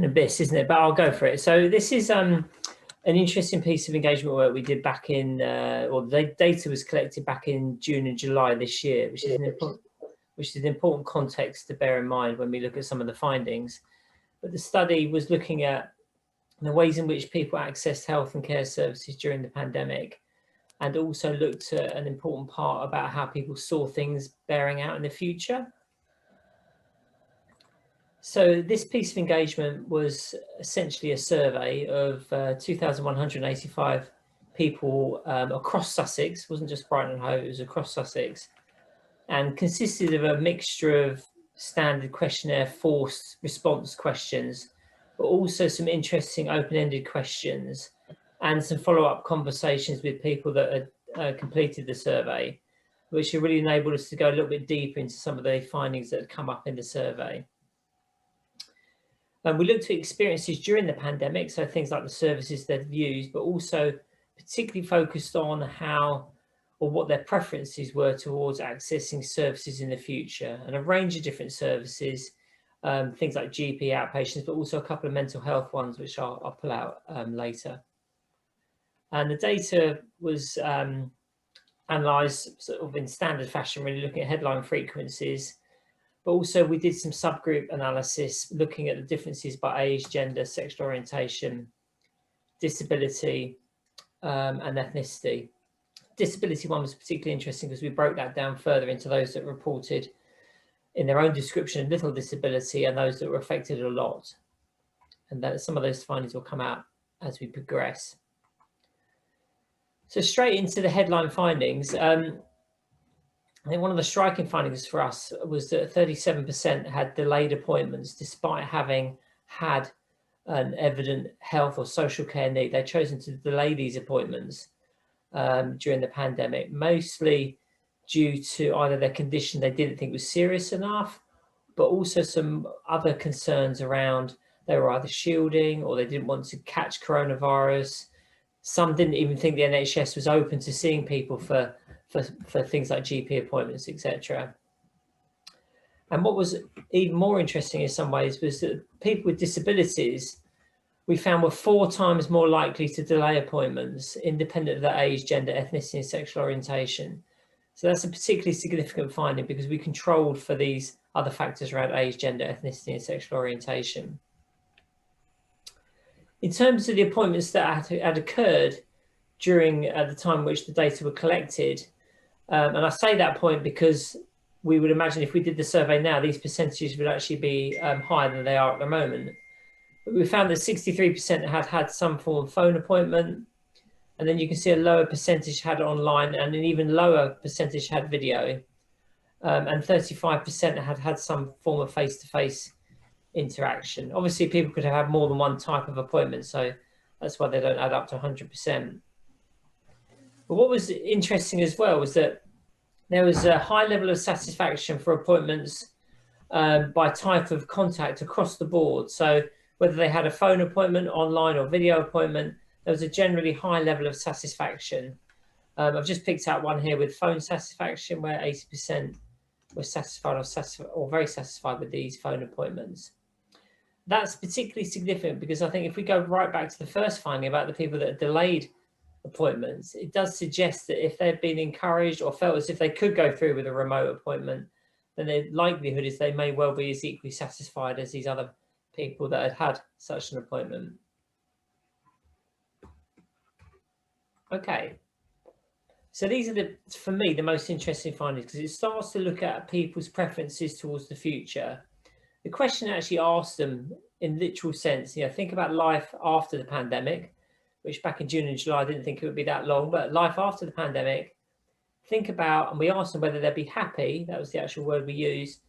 an abyss, isn't it? But I'll go for it. So this is an interesting piece of engagement work we did back in, or the data was collected back in June and July this year, which is an important context to bear in mind when we look at some of the findings. But the study was looking at the ways in which people accessed health and care services during the pandemic, and also looked at an important part about how people saw things bearing out in the future. So this piece of engagement was essentially a survey of 2,185 people across Sussex. It wasn't just Brighton and Hove, it was across Sussex, and consisted of a mixture of standard questionnaire forced response questions, but also some interesting open-ended questions and some follow-up conversations with people that had completed the survey, which really enabled us to go a little bit deeper into some of the findings that had come up in the survey. And we looked at experiences during the pandemic, so things like the services they've used, but also particularly focused on how or what their preferences were towards accessing services in the future, and a range of different services, things like GP outpatients, but also a couple of mental health ones, which I'll pull out later. And the data was analysed sort of in standard fashion, really looking at headline frequencies, but also we did some subgroup analysis looking at the differences by age, gender, sexual orientation, disability, and ethnicity. Disability one was particularly interesting because we broke that down further into those that reported in their own description little disability and those that were affected a lot. And that some of those findings will come out as we progress. So straight into the headline findings. I think one of the striking findings for us was that 37% had delayed appointments despite having had an evident health or social care need. They'd chosen to delay these appointments during the pandemic, mostly due to either their condition they didn't think was serious enough, but also some other concerns around they were either shielding or they didn't want to catch coronavirus. Some didn't even think the NHS was open to seeing people for things like GP appointments, etc. And what was even more interesting in some ways was that people with disabilities we found were 4 times more likely to delay appointments, independent of their age, gender, ethnicity, and sexual orientation. So that's a particularly significant finding because we controlled for these other factors around age, gender, ethnicity, and sexual orientation. In terms of the appointments that had occurred during the time in which the data were collected, and I say that point because we would imagine if we did the survey now, these percentages would actually be higher than they are at the moment. But we found that 63% had had some form of phone appointment, and then you can see a lower percentage had online, and an even lower percentage had video, and 35% had had some form of face-to-face interaction. Obviously, people could have had more than one type of appointment, so that's why they don't add up to 100%. But what was interesting as well was that there was a high level of satisfaction for appointments by type of contact across the board. So whether they had a phone appointment, online or video appointment, there was a generally high level of satisfaction. I've just picked out one here with phone satisfaction where 80% were satisfied or very satisfied with these phone appointments. That's particularly significant because I think if we go right back to the first finding about the people that are delayed appointments, it does suggest that if they've been encouraged or felt as if they could go through with a remote appointment, then the likelihood is they may well be as equally satisfied as these other people that had had such an appointment. Okay, so these are for me the most interesting findings because it starts to look at people's preferences towards the future. The question actually asked them in literal sense, think about life after the pandemic, which back in June and July, I didn't think it would be that long, but life after the pandemic, think about, and we asked them whether they'd be happy, that was the actual word we used,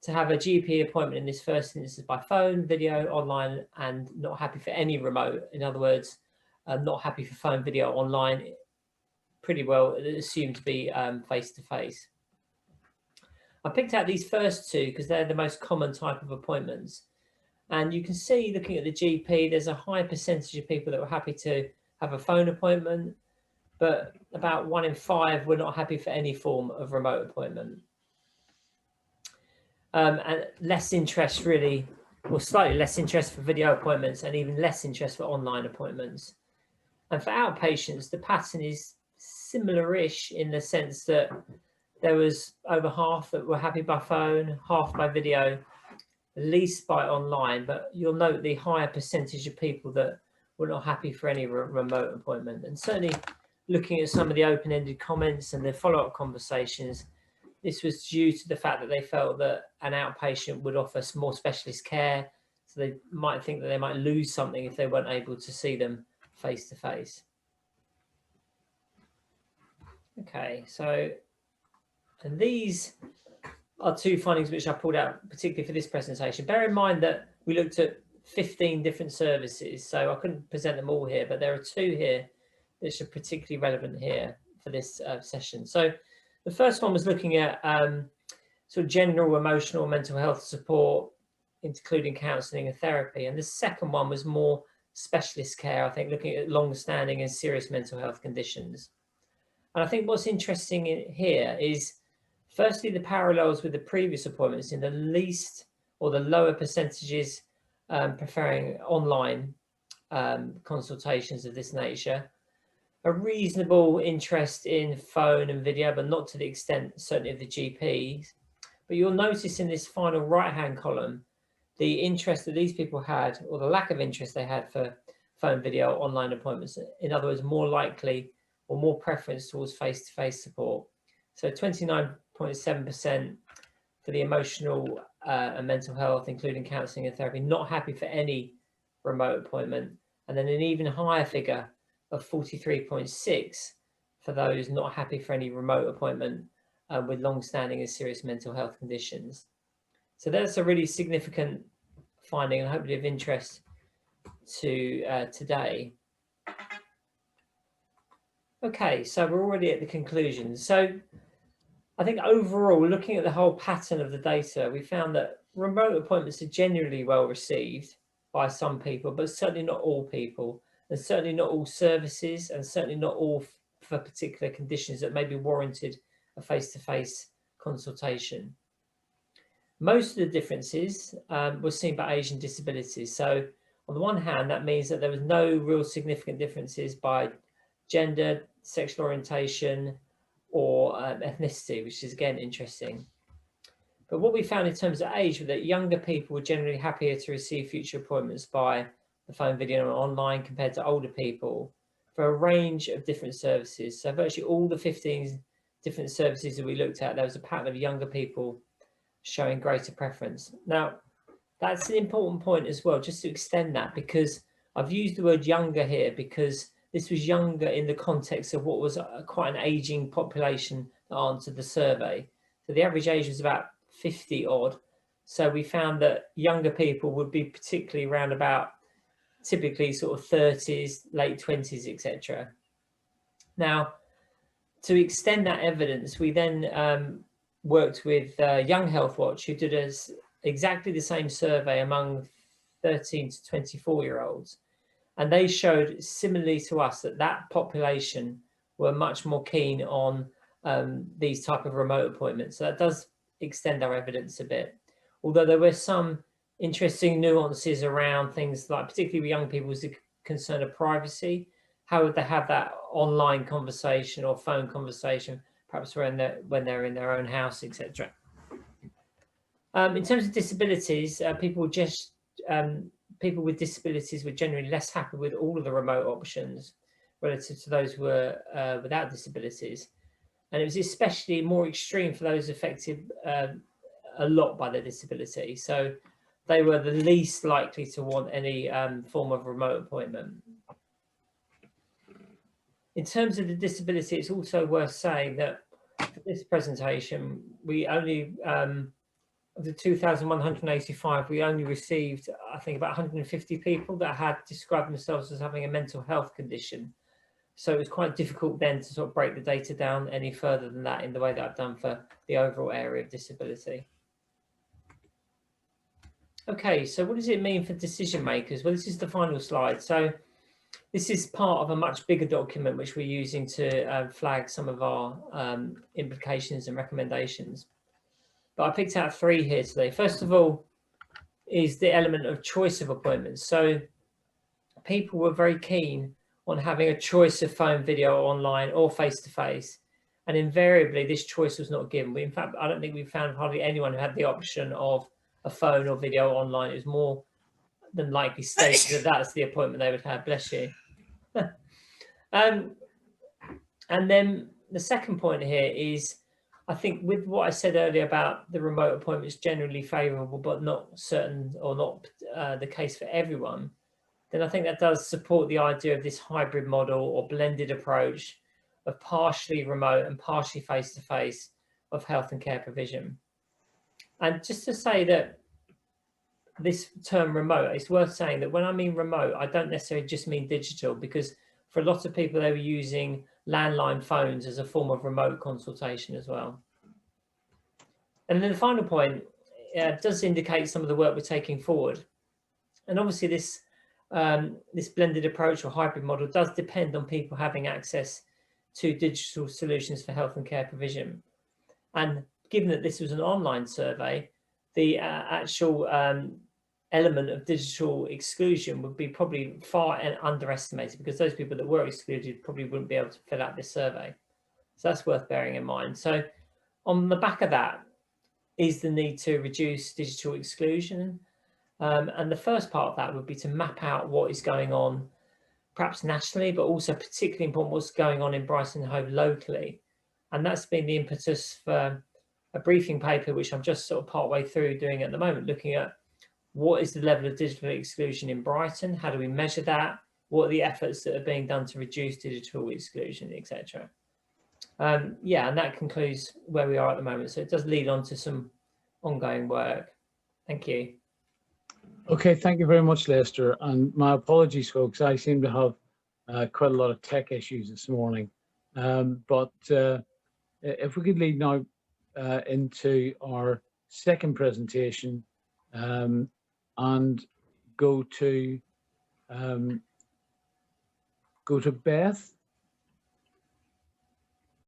to have a GP appointment in this first instance by phone, video, online, and not happy for any remote. In other words, not happy for phone, video, online, pretty well assumed to be face-to-face. I picked out these first two because they're the most common type of appointments. And you can see, looking at the GP, there's a high percentage of people that were happy to have a phone appointment, but about 1 in 5 were not happy for any form of remote appointment. And less interest really or slightly less interest for video appointments and even less interest for online appointments. And for outpatients, the pattern is similar-ish in the sense that there was over half that were happy by phone, half by video, least by online, but you'll note the higher percentage of people that were not happy for any remote appointment. And certainly looking at some of the open-ended comments and the follow-up conversations, this was due to the fact that they felt that an outpatient would offer more specialist care, so they might think that they might lose something if they weren't able to see them face to face. Okay, so, and these are two findings which I pulled out particularly for this presentation. Bear in mind that we looked at 15 different services, so I couldn't present them all here, but there are two here that are particularly relevant here for this session. So the first one was looking at sort of general emotional mental health support, including counselling and therapy. And the second one was more specialist care, I think, looking at long-standing and serious mental health conditions. And I think what's interesting here is, firstly, the parallels with the previous appointments in the least or the lower percentages preferring online consultations of this nature, a reasonable interest in phone and video, but not to the extent certainly of the GPs. But you'll notice in this final right-hand column, the interest that these people had, or the lack of interest they had for phone, video, online appointments. In other words, more likely or more preference towards face-to-face support. So 29.7% for the emotional and mental health, including counselling and therapy, not happy for any remote appointment. And then an even higher figure of 43.6% for those not happy for any remote appointment with long-standing and serious mental health conditions. So that's a really significant finding and hopefully of interest to today. Okay, so we're already at the conclusion. So I think overall, looking at the whole pattern of the data, we found that remote appointments are generally well received by some people, but certainly not all people, and certainly not all services, and certainly not all for particular conditions that may be warranted a face-to-face consultation. Most of the differences were seen by age and disabilities. So on the one hand, that means that there was no real significant differences by gender, sexual orientation, or ethnicity, which is again interesting. But what we found in terms of age was that younger people were generally happier to receive future appointments by the phone, video, and online compared to older people for a range of different services. So virtually all the 15 different services that we looked at, there was a pattern of younger people showing greater preference. Now, that's an important point as well, just to extend that, because I've used the word younger here because this was younger in the context of what was quite an aging population that answered the survey. So the average age was about 50 odd. So we found that younger people would be particularly around about typically sort of 30s, late 20s, etc. Now, to extend that evidence, we then worked with Young Health Watch, who did exactly the same survey among 13 to 24-year-olds. And they showed, similarly to us, that that population were much more keen on these type of remote appointments. So that does extend our evidence a bit. Although there were some interesting nuances around things like, particularly with young people, was the concern of privacy. How would they have that online conversation or phone conversation, perhaps when they're in their own house, etc. In terms of disabilities, people with disabilities were generally less happy with all of the remote options relative to those who were without disabilities. And it was especially more extreme for those affected a lot by their disability. So they were the least likely to want any form of remote appointment. In terms of the disability, it's also worth saying that for this presentation, we only, of the 2,185, we only received, I think, about 150 people that had described themselves as having a mental health condition. So it was quite difficult then to sort of break the data down any further than that in the way that I've done for the overall area of disability. Okay, so what does it mean for decision makers? Well, this is the final slide. So this is part of a much bigger document which we're using to flag some of our implications and recommendations. But I picked out three here today. First of all, is the element of choice of appointments. So people were very keen on having a choice of phone, video, online, or face-to-face. And invariably, this choice was not given. In fact, I don't think we found hardly anyone who had the option of a phone or video online. It was more than likely stated that that's the appointment they would have. Bless you. And then the second point here is, I think with what I said earlier about the remote appointments generally favourable, but not certain or not the case for everyone, then I think that does support the idea of this hybrid model or blended approach of partially remote and partially face-to-face of health and care provision. And just to say that this term remote, it's worth saying that when I mean remote, I don't necessarily just mean digital, because for a lot of people, they were using landline phones as a form of remote consultation as well. And then the final point does indicate some of the work we're taking forward. And obviously this blended approach or hybrid model does depend on people having access to digital solutions for health and care provision. And given that this was an online survey, the actual element of digital exclusion would be probably far underestimated, because those people that were excluded probably wouldn't be able to fill out this survey. So that's worth bearing in mind. So on the back of that is the need to reduce digital exclusion. And the first part of that would be to map out what is going on, perhaps nationally, but also particularly important what's going on in Brighton and Hove locally. And that's been the impetus for a briefing paper, which I'm just sort of partway through doing at the moment, looking at what is the level of digital exclusion in Brighton, how do we measure that, what are the efforts that are being done to reduce digital exclusion, etc. Yeah, and that concludes where we are at the moment. So it does lead on to some ongoing work. Thank you. Okay, thank you very much, Lester. And my apologies, folks. I seem to have quite a lot of tech issues this morning. But if we could lead now into our second presentation and go to Beth.